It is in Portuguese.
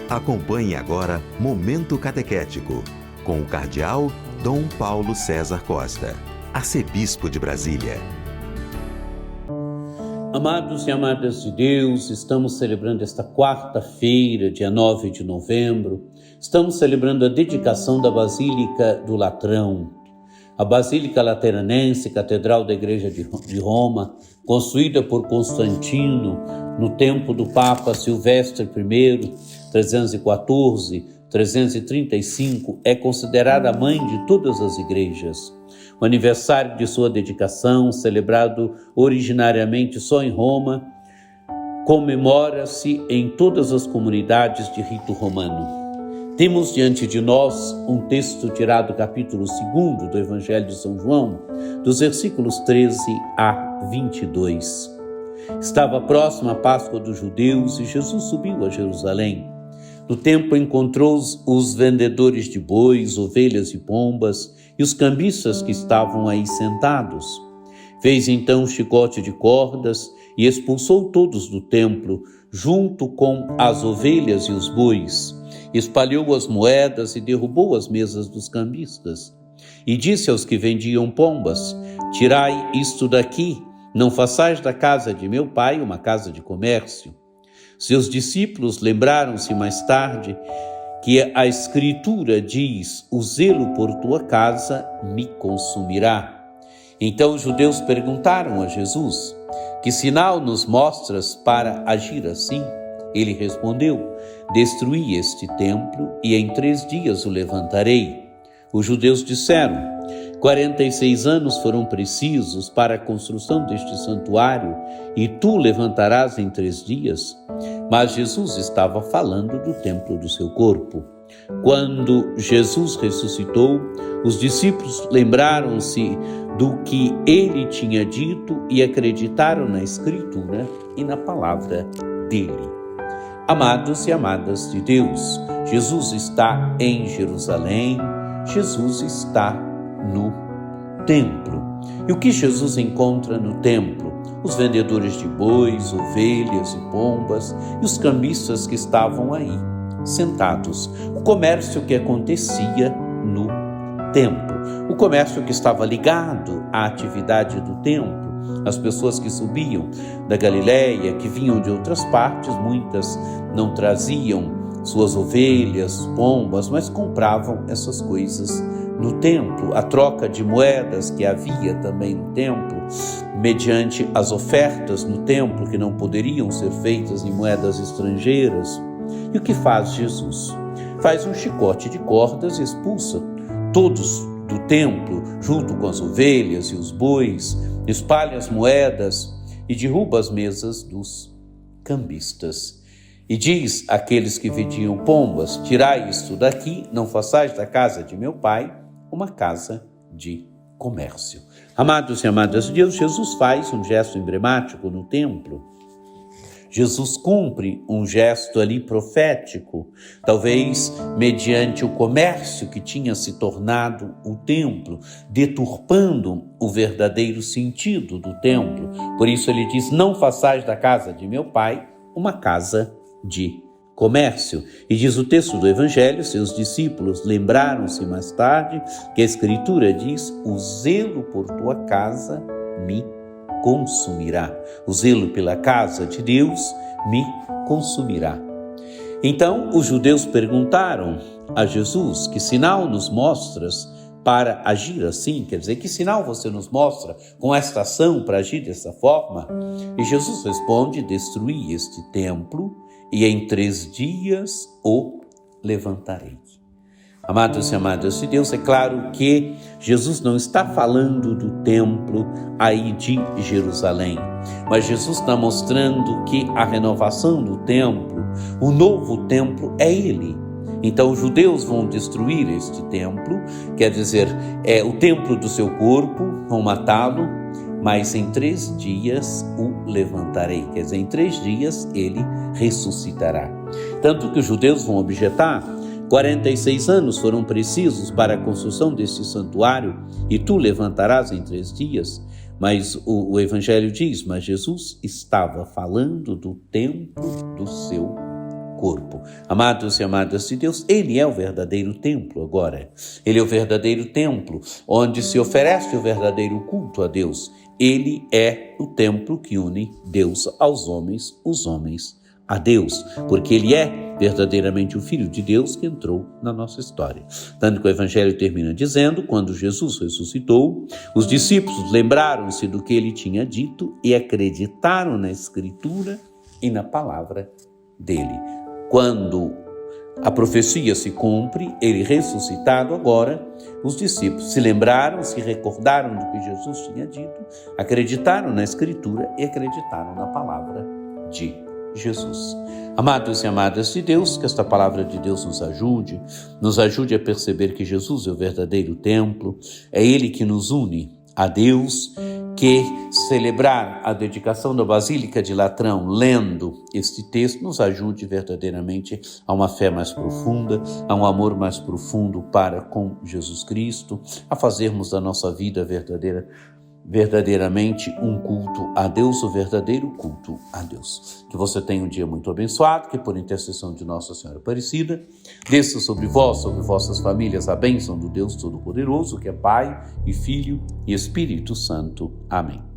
Acompanhe agora Momento Catequético, com o Cardeal Dom Paulo César Costa, arcebispo de Brasília. Amados e amadas de Deus, estamos celebrando esta quarta-feira, dia 9 de novembro, estamos celebrando a dedicação da Basílica do Latrão. A Basílica Lateranense, catedral da Igreja de Roma, construída por Constantino no tempo do Papa Silvestre I, 314-335, é considerada a mãe de todas as igrejas. O aniversário de sua dedicação, celebrado originariamente só em Roma, comemora-se em todas as comunidades de rito romano. Temos diante de nós um texto tirado do capítulo 2 do Evangelho de São João, dos versículos 13 a 22. Estava próxima a Páscoa dos judeus e Jesus subiu a Jerusalém. No templo encontrou os vendedores de bois, ovelhas e pombas e os cambistas que estavam aí sentados. Fez então um chicote de cordas e expulsou todos do templo, junto com as ovelhas e os bois. Espalhou as moedas e derrubou as mesas dos cambistas. E disse aos que vendiam pombas: tirai isto daqui, não façais da casa de meu pai uma casa de comércio. Seus discípulos lembraram-se mais tarde que a Escritura diz: o zelo por tua casa me consumirá. Então os judeus perguntaram a Jesus: que sinal nos mostras para agir assim? Ele respondeu: destruí este templo e em 3 dias o levantarei. Os judeus disseram: 46 anos foram precisos para a construção deste santuário e tu o levantarás em 3 dias? Mas Jesus estava falando do templo do seu corpo. Quando Jesus ressuscitou, os discípulos lembraram-se do que ele tinha dito e acreditaram na Escritura e na palavra dele. Amados e amadas de Deus, Jesus está em Jerusalém, Jesus está no templo. E o que Jesus encontra no templo? Os vendedores de bois, ovelhas e pombas e os cambistas que estavam aí, sentados. O comércio que acontecia no templo. O comércio que estava ligado à atividade do templo. As pessoas que subiam da Galileia, que vinham de outras partes, muitas não traziam suas ovelhas, pombas, mas compravam essas coisas no templo. A troca de moedas que havia também no templo, mediante as ofertas no templo, que não poderiam ser feitas em moedas estrangeiras. E o que faz Jesus? Faz um chicote de cordas e expulsa todos do templo, junto com as ovelhas e os bois, espalha as moedas e derruba as mesas dos cambistas. E diz àqueles que vendiam pombas: tirai isto daqui, não façais da casa de meu pai uma casa de comércio. Amados e amadas de Deus, Jesus faz um gesto emblemático no templo. Jesus cumpre um gesto ali profético, talvez mediante o comércio que tinha se tornado o templo, deturpando o verdadeiro sentido do templo. Por isso ele diz: não façais da casa de meu pai uma casa de comércio. E diz o texto do Evangelho: seus discípulos lembraram-se mais tarde que a Escritura diz: o zelo por tua casa me consumirá. O zelo pela casa de Deus me consumirá. Então os judeus perguntaram a Jesus: que sinal nos mostras para agir assim? Quer dizer, que sinal você nos mostra com esta ação para agir dessa forma? E Jesus responde: destruí este templo e em 3 dias o levantarei. Amados e amadas de Deus, é claro que Jesus não está falando do templo aí de Jerusalém, mas Jesus está mostrando que a renovação do templo, o novo templo é Ele. Então os judeus vão destruir este templo, quer dizer, é o templo do seu corpo, vão matá-lo, mas em 3 dias o levantarei. Quer dizer, em 3 dias ele ressuscitará. Tanto que os judeus vão objetar: 46 anos foram precisos para a construção deste santuário e tu levantarás em 3 dias. Mas o Evangelho diz: mas Jesus estava falando do templo do seu corpo. Amados e amadas de Deus, Ele é o verdadeiro templo agora. Ele é o verdadeiro templo onde se oferece o verdadeiro culto a Deus. Ele é o templo que une Deus aos homens, os homens a Deus, porque Ele é verdadeiramente o Filho de Deus que entrou na nossa história. Tanto que o Evangelho termina dizendo, quando Jesus ressuscitou, os discípulos lembraram-se do que Ele tinha dito e acreditaram na Escritura e na palavra dele. Quando a profecia se cumpre, Ele ressuscitado agora, os discípulos se lembraram, se recordaram do que Jesus tinha dito, acreditaram na Escritura e acreditaram na palavra de Jesus. Amados e amadas de Deus, que esta palavra de Deus nos ajude a perceber que Jesus é o verdadeiro templo, é Ele que nos une a Deus, que celebrar a dedicação da Basílica de Latrão, lendo este texto, nos ajude verdadeiramente a uma fé mais profunda, a um amor mais profundo para com Jesus Cristo, a fazermos da nossa vida verdadeiramente um culto a Deus, o verdadeiro culto a Deus. Que você tenha um dia muito abençoado, que por intercessão de Nossa Senhora Aparecida, desça sobre vós, sobre vossas famílias, a bênção do Deus Todo-Poderoso, que é Pai e Filho e Espírito Santo. Amém.